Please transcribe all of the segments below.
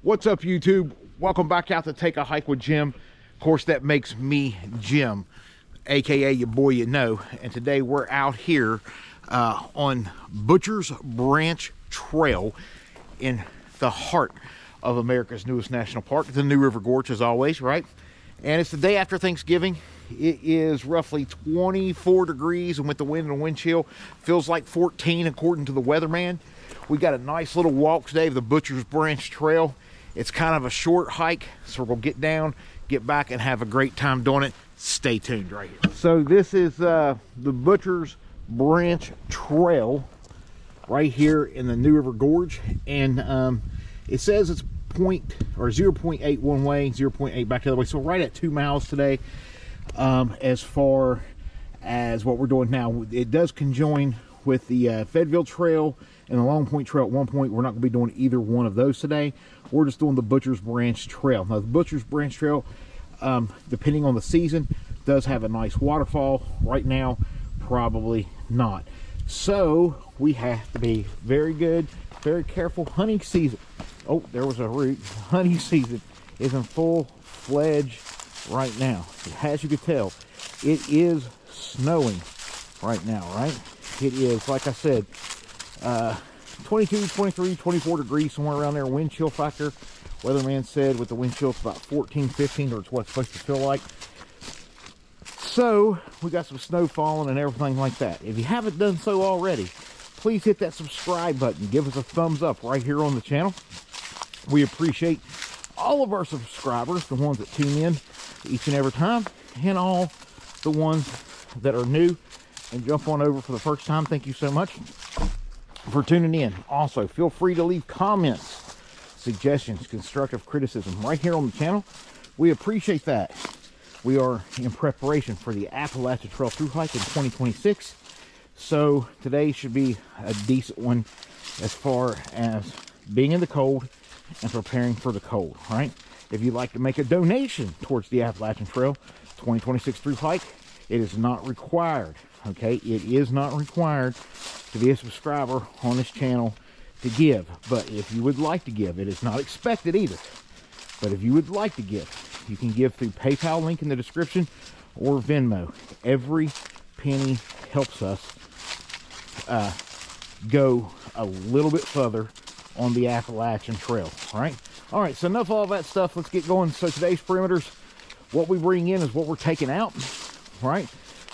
What's up, YouTube? Welcome back out to Take a Hike with Jim. Of course, that makes me Jim, aka your boy YaKnow. And today we're out here on Butcher's Branch Trail in the heart of America's newest national park, the New River Gorge, as always, right? And it's the day after Thanksgiving. It is roughly 24 degrees, and with the wind and wind chill, feels like 14 according to the weatherman. We got a nice little walk today of the Butcher's Branch Trail. It's kind of a short hike, so we're gonna get down, get back, and have a great time doing it. Stay tuned right here. So this is the Butcher's Branch Trail right here in the New River Gorge, and it says it's 0.8 one way, 0.8 back the other way, so right at 2 miles today. As far as what we're doing now, it does conjoin with the Fayetteville Trail and the Long Point Trail at one point. We're not going to be doing either one of those today. We're just doing the Butcher's Branch Trail. Now, the Butcher's Branch Trail, depending on the season, does have a nice waterfall. Right now, probably not. So, we have to be very good, very careful. Hunting season. Oh, there was a root. Hunting season is in full-fledged right now. As you can tell, it is snowing right now, right? It is, like I said, 22, 23, 24 degrees, somewhere around there. Wind chill factor, weatherman said with the wind chill it's about 14, 15, or it's what it's supposed to feel like. So we got some snow falling and everything like that. If you haven't done so already, please hit that subscribe button. Give us a thumbs up right here on the channel. We appreciate all of our subscribers, the ones that tune in each and every time, and all the ones that are new and jump on over for the first time. Thank you so much for tuning in. Also, feel free to leave comments, suggestions, constructive criticism right here on the channel. We appreciate that. We are in preparation for the Appalachian Trail Thru hike in 2026, so today should be a decent one as far as being in the cold and preparing for the cold, right? If you'd like to make a donation towards the Appalachian Trail 2026 thru hike, it is not required, okay? It is not required to be a subscriber on this channel to give. But if you would like to give, it is not expected either. But if you would like to give, you can give through PayPal, link in the description, or Venmo. Every penny helps us go a little bit further on the Appalachian Trail, all right? All right, so enough of all that stuff. Let's get going. So today's perimeters, what we bring in is what we're taking out, right?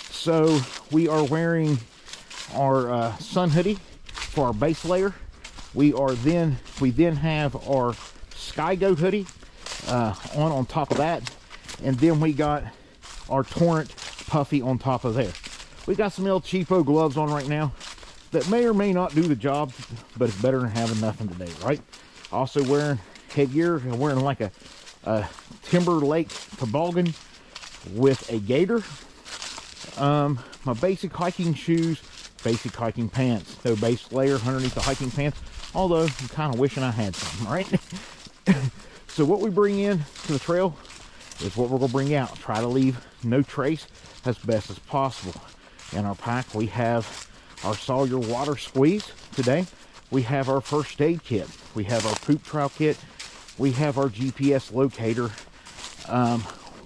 So we are wearing our sun hoodie for our base layer. We then have our Sky Goat hoodie on top of that, and then we got our Torrent puffy on top of there. We got some El Cheapo gloves on right now that may or may not do the job, but it's better than having nothing today, right? Also wearing headgear. I'm wearing like a Timberlake toboggan with a gator. My basic hiking shoes, basic hiking pants. No base layer underneath the hiking pants, although I'm kind of wishing I had some, right? So what we bring in to the trail is what we're going to bring out. Try to leave no trace as best as possible. In our pack, we have our Sawyer water squeeze today. We have our first aid kit. We have our poop trial kit. We have our GPS locator.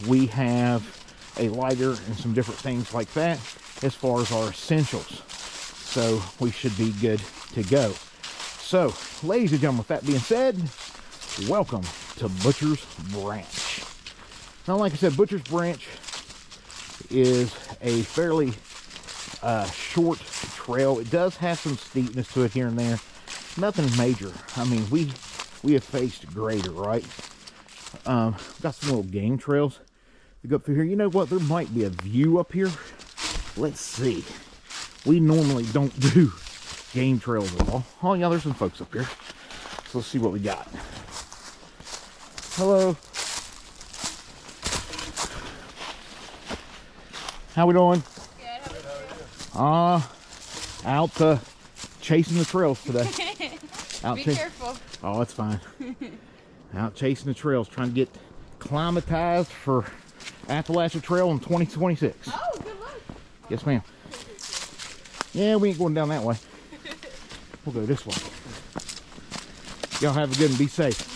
We have a lighter and some different things like that as far as our essentials. So we should be good to go. So, ladies and gentlemen, with that being said, welcome to Butcher's Branch. Now, like I said, Butcher's Branch is a fairly short trail. It does have some steepness to it here and there. Nothing major. I mean, we have faced greater, right? Got some little game trails to go up through here. You know what? There might be a view up here. Let's see. We normally don't do game trails at all. Oh, yeah, there's some folks up here. So let's see what we got. Hello. How we doing? Good. How are you? Out chasing the trails today. Be careful. Oh, it's fine. Out chasing the trails, trying to get climatized for Appalachian Trail in 2026. Oh, good luck. Yes, ma'am. Yeah, we ain't going down that way. We'll go this way. Y'all have a good and be safe.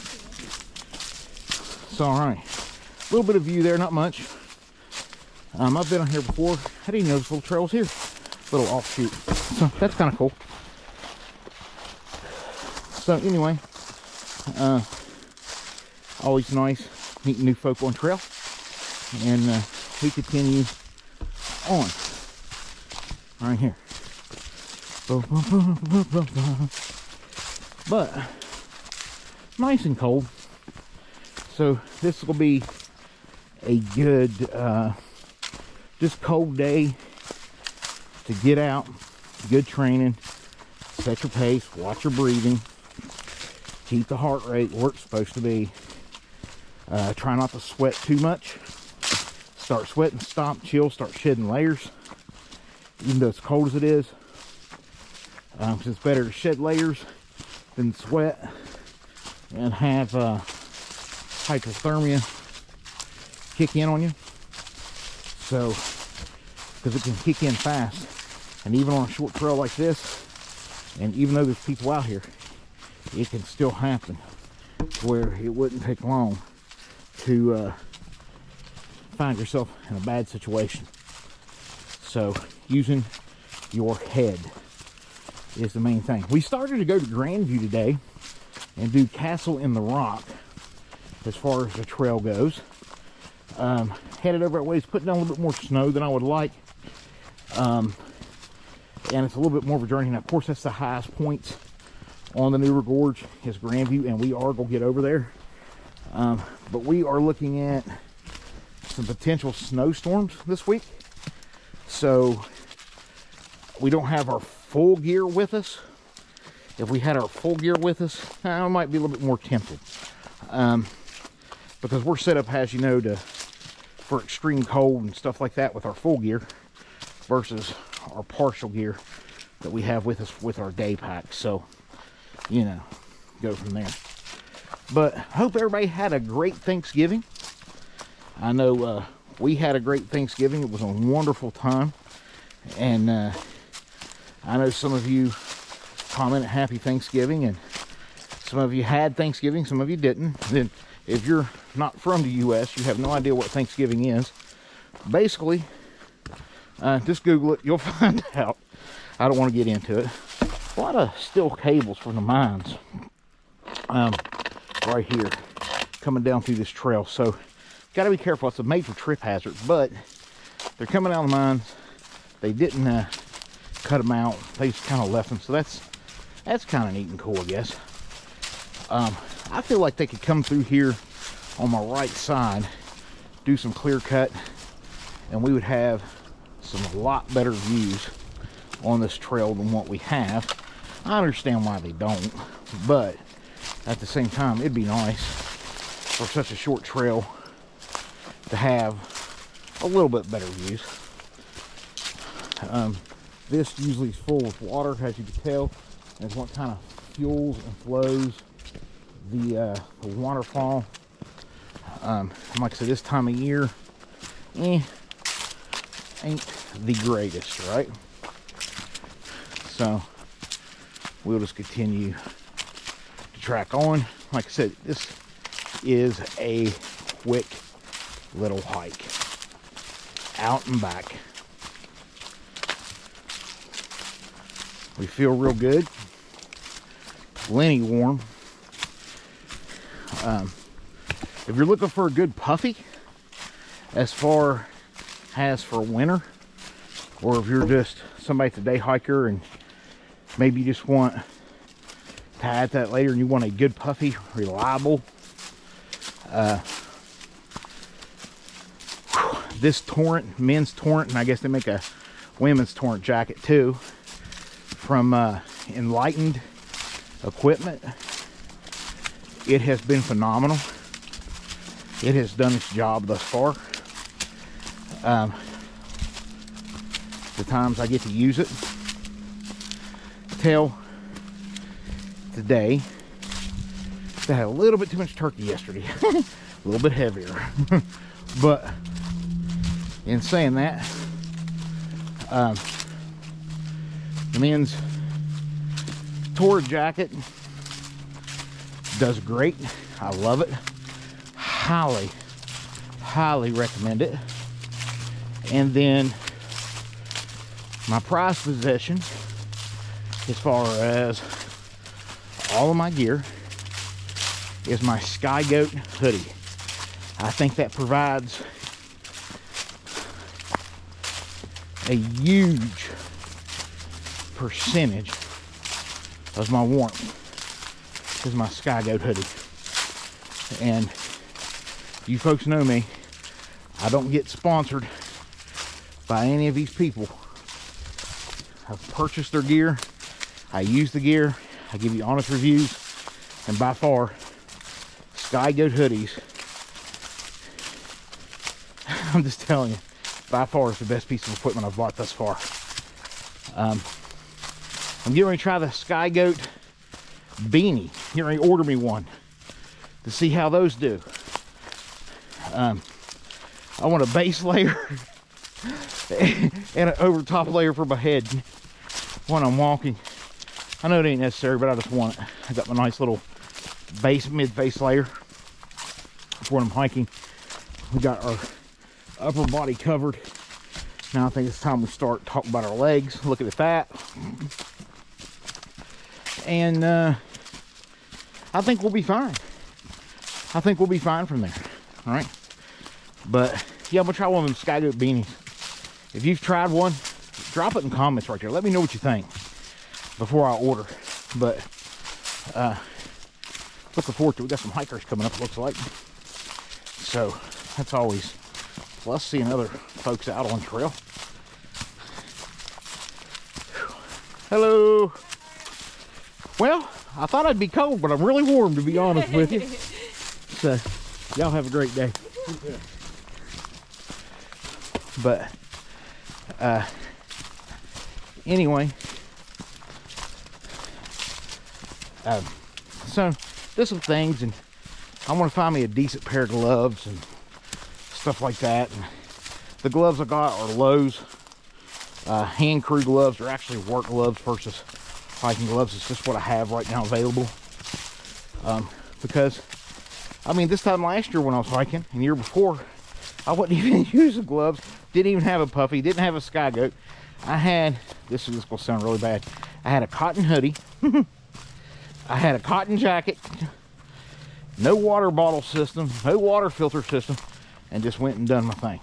That's all right. A little bit of view there, not much. I've been on here before. I didn't know this little trail was here. Little offshoot. So that's kind of cool. So anyway, always nice meeting new folk on trail. And we continue on right here. But nice and cold. So this will be a good just cold day to get out. Good training. Set your pace, watch your breathing, keep the heart rate where it's supposed to be. Try not to sweat too much. Start sweating, stop, chill, start shedding layers, even though it's cold as it is. 'Cause it's better to shed layers than sweat and have hypothermia kick in on you. So, because it can kick in fast, and even on a short trail like this, and even though there's people out here, it can still happen where it wouldn't take long to find yourself in a bad situation. So using your head is the main thing. We started to go to Grandview today and do Castle in the Rock as far as the trail goes. Headed over that way. It's putting down a little bit more snow than I would like. And it's a little bit more of a journey. Now, of course, that's the highest points on the newer gorge is Grandview, and we are going to get over there. But we are looking at some potential snowstorms this week. So we don't have our full gear with us. If we had our full gear with us, I might be a little bit more tempted. Because we're set up, as you know, for extreme cold and stuff like that with our full gear versus our partial gear that we have with us with our day pack. So, you know, go from there. But I hope everybody had a great Thanksgiving. I know we had a great Thanksgiving. It was a wonderful time. And I know some of you commented Happy Thanksgiving, and some of you had Thanksgiving, some of you didn't. Then if you're not from the U.S., you have no idea what Thanksgiving is. Basically, just Google it. You'll find out. I don't want to get into it. A lot of steel cables from the mines right here coming down through this trail. So, got to be careful. It's a major trip hazard, but they're coming out of the mines. They didn't cut them out. They just kind of left them. So that's kind of neat and cool, I guess. I feel like they could come through here on my right side, do some clear cut, and we would have a lot better views on this trail than what we have. I understand why they don't, but at the same time, it'd be nice for such a short trail to have a little bit better views. This usually is full with water, as you can tell. That's what kind of fuels and flows the waterfall. Like I said, this time of year, ain't the greatest, right? So we'll just continue to track on. Like I said, this is a quick little hike out and back. We feel real good, plenty warm. If you're looking for a good puffy as far as for winter, or if you're just somebody that's a day hiker and maybe you just want to add that later and you want a good puffy, reliable, this Torrent, men's Torrent, and I guess they make a women's Torrent jacket too, from Enlightened Equipment. It has been phenomenal. It has done its job thus far. The times I get to use it. Till today, I had a little bit too much turkey yesterday. A little bit heavier. But in saying that, the men's Torrent jacket does great. I love it. highly, highly recommend it. And then my prized possession, as far as all of my gear, is my Sky Goat hoodie. I think that provides a huge percentage of my warmth. Is my Sky Goat hoodie. And you folks know me, I don't get sponsored by any of these people. I've purchased their gear, I use the gear, I give you honest reviews, and by far, Sky Goat hoodies, I'm just telling you, by far is the best piece of equipment I've bought thus far. I'm getting ready to try the Sky Goat beanie. Getting ready to order me one to see how those do. I want a base layer and an over top layer for my head when I'm walking. I know it ain't necessary, but I just want it. I got my nice little base, mid-face layer for when I'm hiking. We got our upper body covered. Now I think it's time we start talking about our legs, looking at that. And I think we'll be fine. I think we'll be fine from there. All right. But yeah, I'm gonna try one of them Sky Goat beanies. If you've tried one, drop it in comments right there. Let me know what you think before I order. But looking forward to it. We got some hikers coming up, it looks like. So that's always plus seeing other folks out on trail. Hello. Well, I thought I'd be cold, but I'm really warm, to be honest with you. So, y'all have a great day. But, anyway, so there's some things, and I want to find me a decent pair of gloves and stuff like that. And the gloves I got are Lowe's hand crew gloves. They're actually work gloves versus hiking gloves. It's just what I have right now available. Because, I mean, this time last year when I was hiking, and the year before, I wasn't even using gloves. Didn't even have a puffy. Didn't have a Sky Goat. I had, this is going to sound really bad. I had a cotton hoodie. I had a cotton jacket. No water bottle system. No water filter system. And just went and done my thing.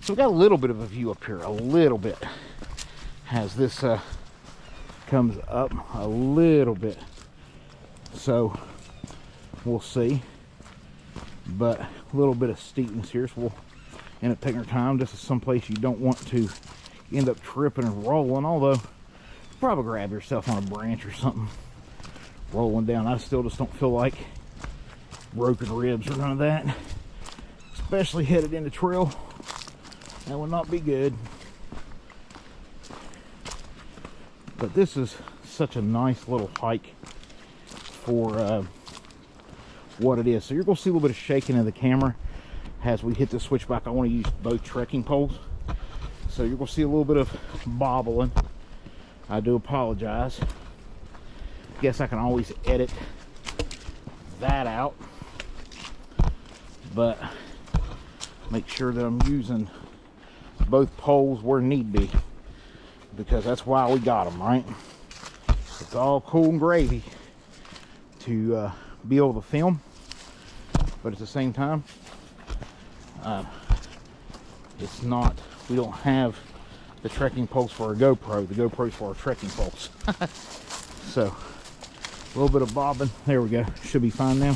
So we got a little bit of a view up here. A little bit. As this comes up a little bit. So we'll see. But a little bit of steepness here, so we'll end up taking our time. This is someplace you don't want to end up tripping and rolling, although probably grab yourself on a branch or something rolling down. I still just don't feel like broken ribs or none of that, especially headed into trail. That would not be good. But this is such a nice little hike for what it is. So you're going to see a little bit of shaking of the camera as we hit the switchback. I want to use both trekking poles, so you're going to see a little bit of bobbling. I do apologize. Guess I can always edit that out, but make sure that I'm using both poles where need be, because that's why we got them, right? It's all cool and gravy to be able to film, but at the same time, it's not, we don't have the trekking poles for a GoPro. The GoPro's for our trekking poles. So a little bit of bobbing. There we go. Should be fine now.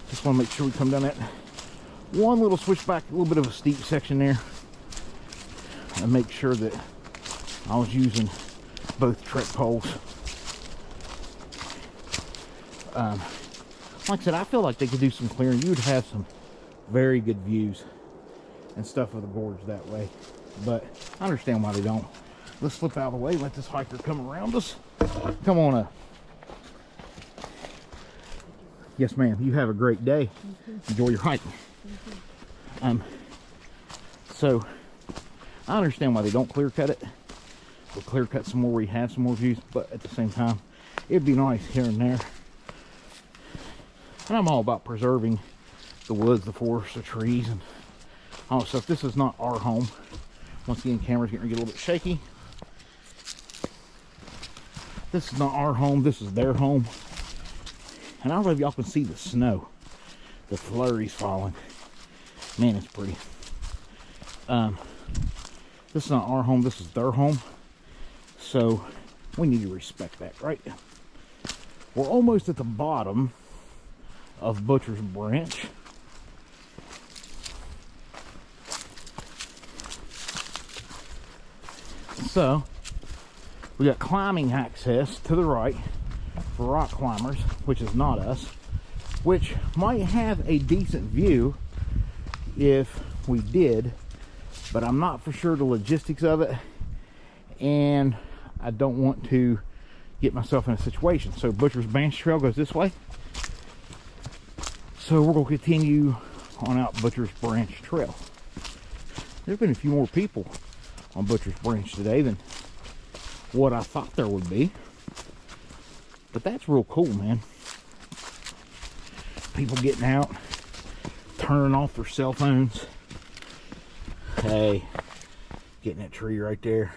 Just want to make sure we come down that one little switchback, a little bit of a steep section there, and make sure that I was using both trek poles. Like I said, I feel like they could do some clearing. You would have some very good views and stuff of the gorge that way, but I understand why they don't. Let's slip out of the way, let this hiker come around us. Come on up. Yes, ma'am. You have a great day. Enjoy your hike. So I understand why they don't clear cut it. We'll clear cut some more where you have some more views, but at the same time, it'd be nice here and there. And I'm all about preserving the woods, the forest, the trees, and all that stuff. This is not our home. Once again, camera's getting to get a little bit shaky. This is not our home, this is their home. And I don't know if y'all can see the snow. The flurries falling. Man, it's pretty. This is not our home, this is their home. So we need to respect that, right? We're almost at the bottom of Butcher's Branch. So we got climbing access to the right for rock climbers, which is not us, which might have a decent view if we did, but I'm not for sure the logistics of it, and I don't want to get myself in a situation. So Butcher's Branch Trail goes this way, so we're going to continue on out Butcher's Branch Trail. There's been a few more people on Butcher's Branch today than what I thought there would be, but that's real cool, man. People getting out, turning off their cell phones. Hey, getting that tree right there.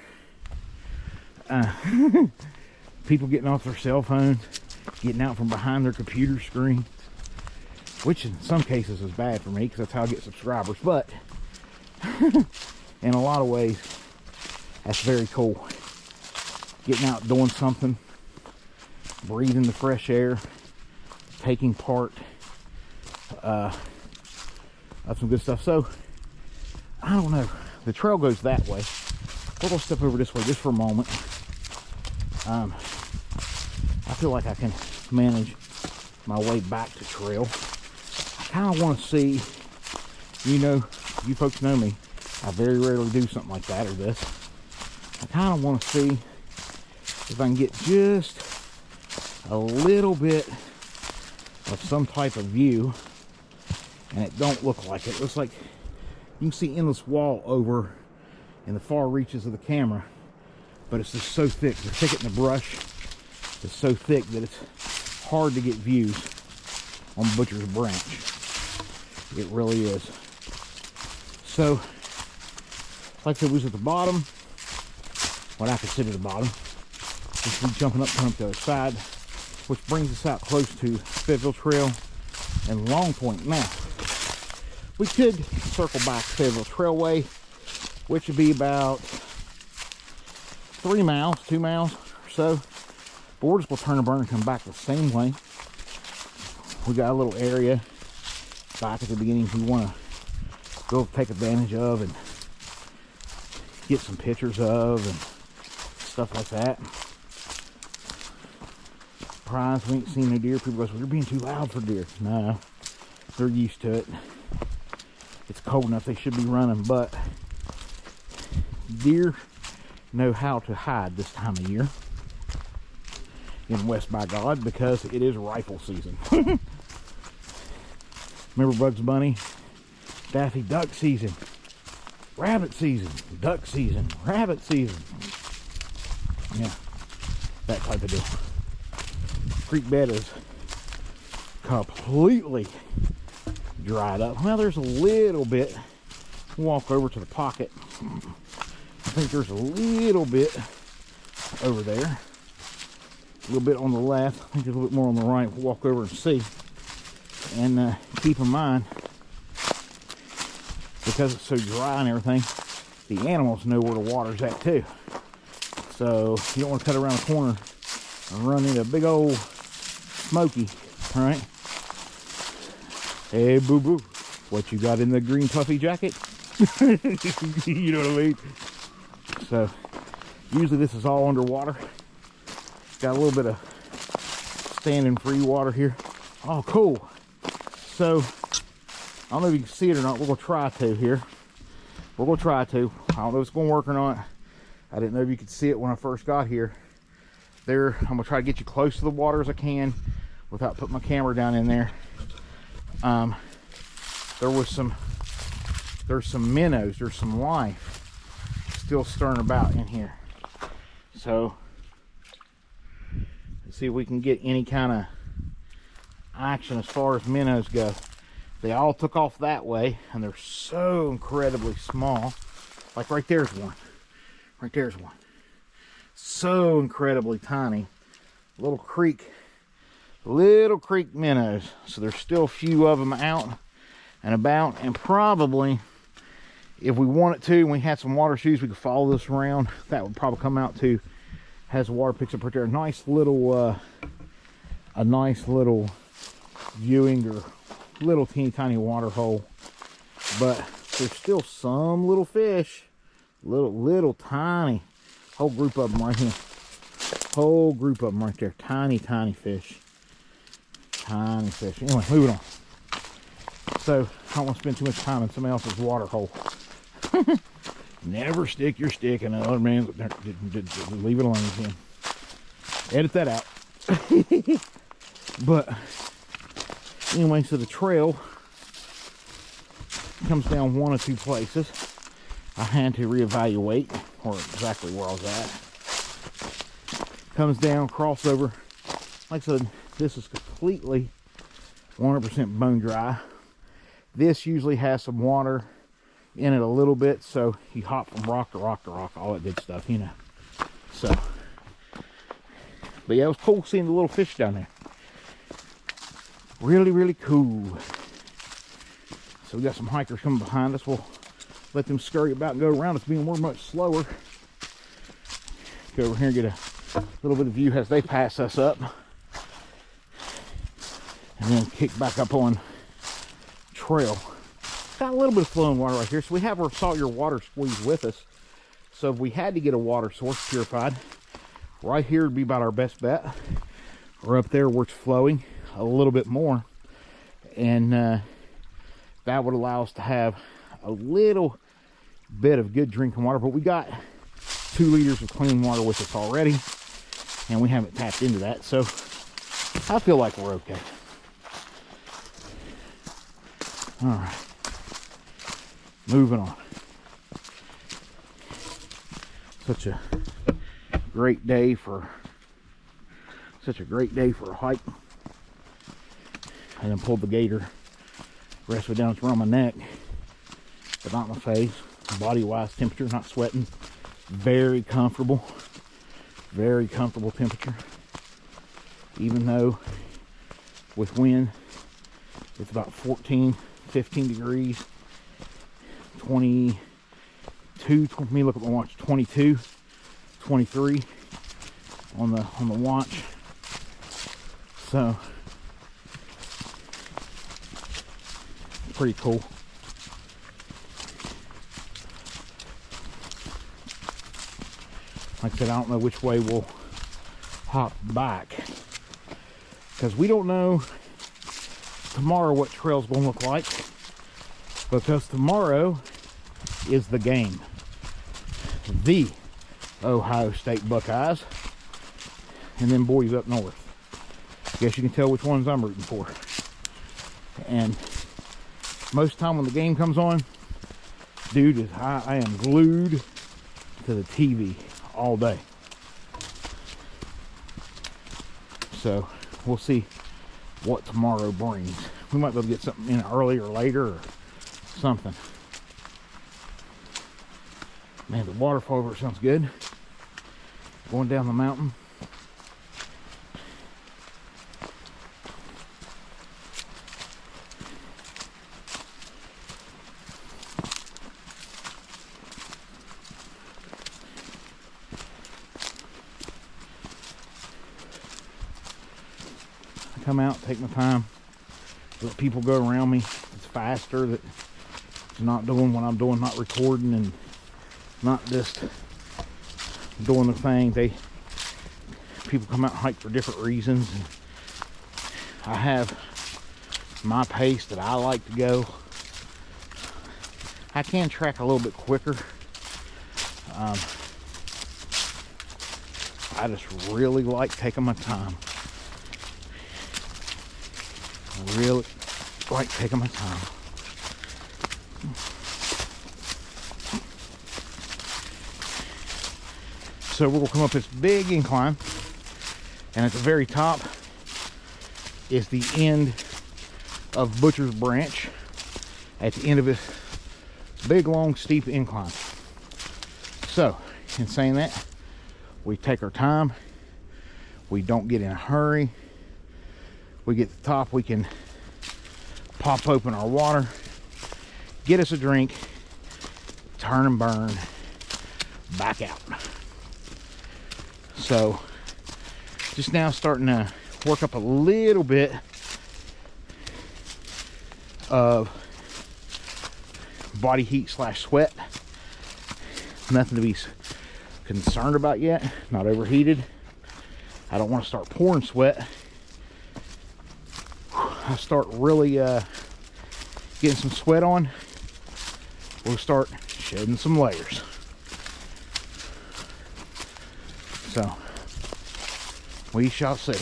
People getting off their cell phones, getting out from behind their computer screen, which in some cases is bad for me because that's how I get subscribers, but in a lot of ways that's very cool. Getting out, doing something, breathing the fresh air, taking part of some good stuff. So I don't know, the trail goes that way. We're gonna step over this way just for a moment. I feel like I can manage my way back to trail. I kind of want to see, you know, you folks know me, I very rarely do something like that or this. I kind of want to see if I can get just a little bit of some type of view, and it don't look like it. It looks like you can see endless wall over in the far reaches of the camera, but it's just so thick. The thicket in the brush is so thick that it's hard to get views on Butcher's Branch. It really is. So, like I said, we was at the bottom, what I consider the bottom. Just be jumping up, coming up the other side, which brings us out close to Fayetteville Trail and Long Point. Now, we could circle back Fayetteville Trailway, which would be about 3 miles, 2 miles or so. But we're just going to turn and burn and come back the same way. We got a little area back at the beginning we want to go take advantage of and get some pictures of and stuff like that. Surprised we ain't seen no deer. People go, well, you're being too loud for deer. No, they're used to it. It's cold enough, they should be running, but deer know how to hide this time of year in West by God because it is rifle season. Remember Bugs Bunny? Daffy Duck season, rabbit season, duck season, rabbit season. Yeah, that type of deal. Creek bed is completely dried up. Well, there's a little bit. Walk over to the pocket. I think there's a little bit over there. A little bit on the left. I think there's a little bit more on the right. We'll walk over and see. And keep in mind, because it's so dry and everything, the animals know where the water's at too. So you don't want to cut around the corner and run into a big old smoky, all right? Hey, boo-boo, what you got in the green puffy jacket? You know what I mean? So usually this is all underwater. Got a little bit of standing free water here. Oh, cool. So I don't know if you can see it or not. We're gonna try to here. We're gonna try to. I don't know if it's gonna work or not. I didn't know if you could see it when I first got here. There, I'm gonna try to get you close to the water as I can without putting my camera down in there. There's some minnows, there's some life still stirring about in here. So let's see if we can get any kind of action as far as minnows go. They all took off that way, and they're so incredibly small. Like right there's one. Right there's one. So incredibly tiny. Little creek minnows. So there's still a few of them out and about, and probably if we wanted to and we had some water shoes, we could follow this around. That would probably come out too. Has water picks up right there. A nice little viewing or little teeny tiny water hole. But there's still some little fish. Little tiny. Whole group of them right here. Whole group of them right there. Tiny fish. Tiny fish. Anyway, moving on. So, I don't want to spend too much time in somebody else's water hole. Never stick your stick in another man's. Leave it alone again. Edit that out. But, anyway, so the trail comes down one of two places. I had to reevaluate or exactly where I was at. Comes down, crossover. Like I said, this is completely 100% bone dry. This usually has some water in it a little bit, so you hop from rock to rock to rock, all that good stuff, you know. So, but yeah, it was cool seeing the little fish down there. Really cool. So we got some hikers coming behind us. We'll let them scurry about and go around us, being we're much slower. Go over here and get a little bit of view as they pass us up. And then kick back up on trail. Got a little bit of flowing water right here. So we have our saltwater water squeeze with us. So if we had to get a water source purified, right here would be about our best bet. Or up there where it's flowing a little bit more. And that would allow us to have a little bit of good drinking water. But we got 2 liters of clean water with us already. And we haven't tapped into that. So I feel like we're okay. All right. Moving on. Such a great day for a hike. I then pulled the gator rest way down. It's around my neck, but not my face. Body wise temperature, not sweating. Very comfortable temperature. Even though with wind it's about 14, 15 degrees. 22, let me look at my watch, 22, 23 on the watch. So pretty cool. Like I said, I don't know which way we'll hop back, because we don't know tomorrow what trail's gonna look like, because tomorrow is the game. The Ohio State Buckeyes and then boys up north. Guess you can tell which ones I'm rooting for. And most of the time when the game comes on, dude, I am glued to the TV all day. So we'll see what tomorrow brings. We might be able to get something in early or later or something. Man, the waterfall over sounds good. Going down the mountain. I come out, take my time, let people go around me. It's faster, that it's not doing what I'm doing, not recording and not just doing the thing. People come out and hike for different reasons, and I have my pace that I like to go. I can track a little bit quicker. I just really like taking my time. I really like taking my time. So we're gonna come up this big incline, and at the very top is the end of Butcher's Branch at the end of this big, long, steep incline. So, in saying that, we take our time. We don't get in a hurry. We get to the top, we can pop open our water, get us a drink, turn and burn, back out. So, just now starting to work up a little bit of body heat slash sweat. Nothing to be concerned about yet. Not overheated. I don't want to start pouring sweat. I start really getting some sweat on, we'll start shedding some layers. So we shall see.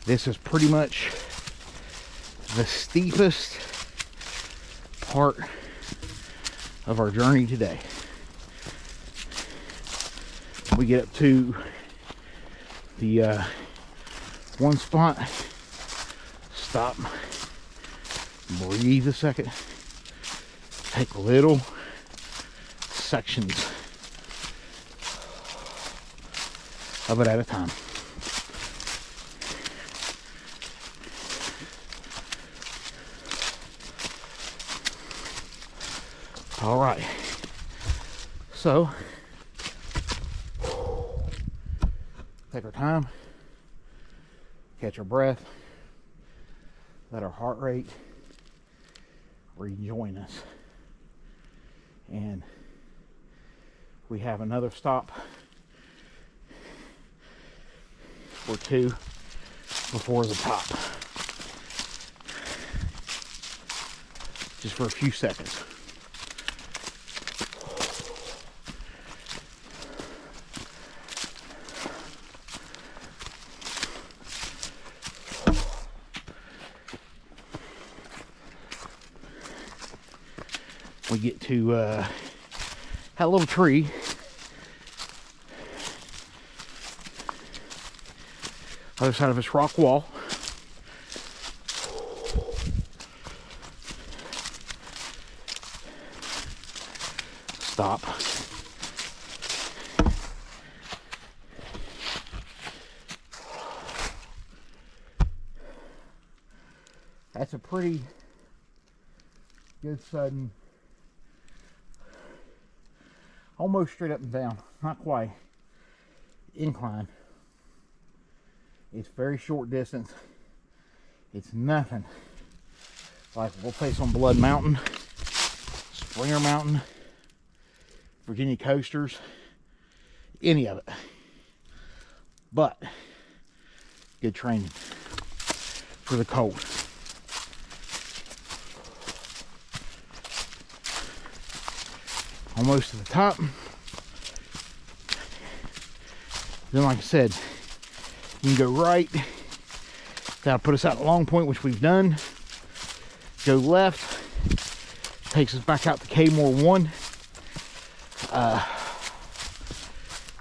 This is pretty much the steepest part of our journey today. We get up to the one spot, stop, breathe a second, take little sections of it at a time. All right, so take our time, catch our breath, let our heart rate rejoin us, and we have another stop or two before the top, just for a few seconds. We get to have a little tree. Other side of this rock wall. Stop. That's a pretty good sudden, almost straight up and down, not quite, incline. It's very short distance. It's nothing like we'll place on Blood Mountain, Springer Mountain, Virginia Coasters, any of it. But good training for the cold. Almost to the top. Then, like I said, you can go right. That'll put us out at Long Point, which we've done. Go left. Takes us back out to Kmore 1.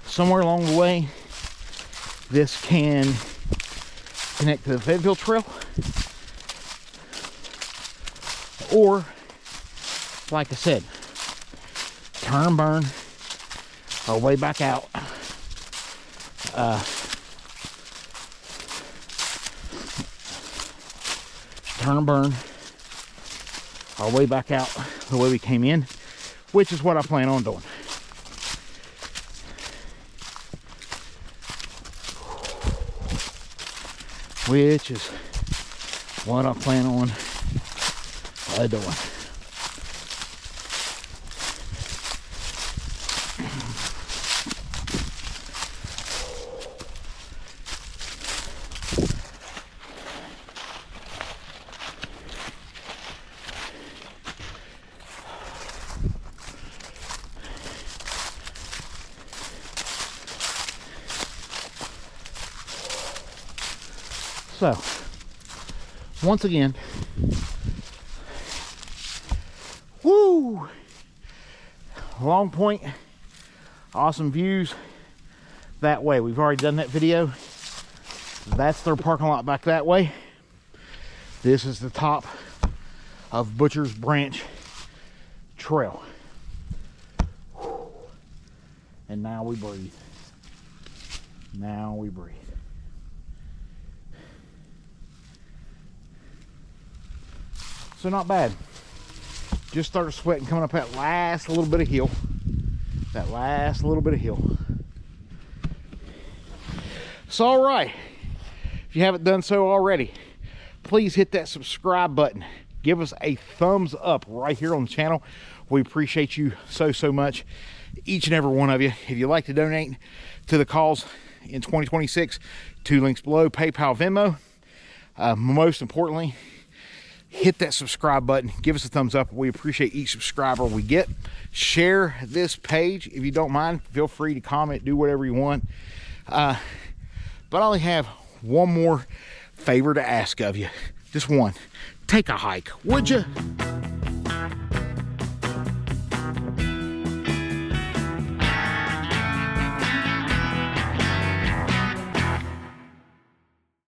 Somewhere along the way, this can connect to the Fayetteville Trail. Or, like I said, turn and burn our way back out. Turn and burn our way back out the way we came in, which is what I plan on doing. Which is what I plan on doing. So, once again, woo! Long Point, awesome views. that way. We've already done that video. That's their parking lot back that way. This is the top of Butcher's Branch Trail. And now we breathe. Now we breathe. So not bad. Just started sweating coming up that last little bit of hill. That last little bit of hill. So all right. If you haven't done so already, please hit that subscribe button. Give us a thumbs up right here on the channel. We appreciate you so much, each and every one of you. If you'd like to donate to the cause in 2026, 2 links below, PayPal, Venmo. Most importantly, hit that subscribe button. Give us a thumbs up. We appreciate each subscriber we get. Share this page if you don't mind. Feel free to comment, do whatever you want. But I only have one more favor to ask of you. Just one. Take a hike, would you?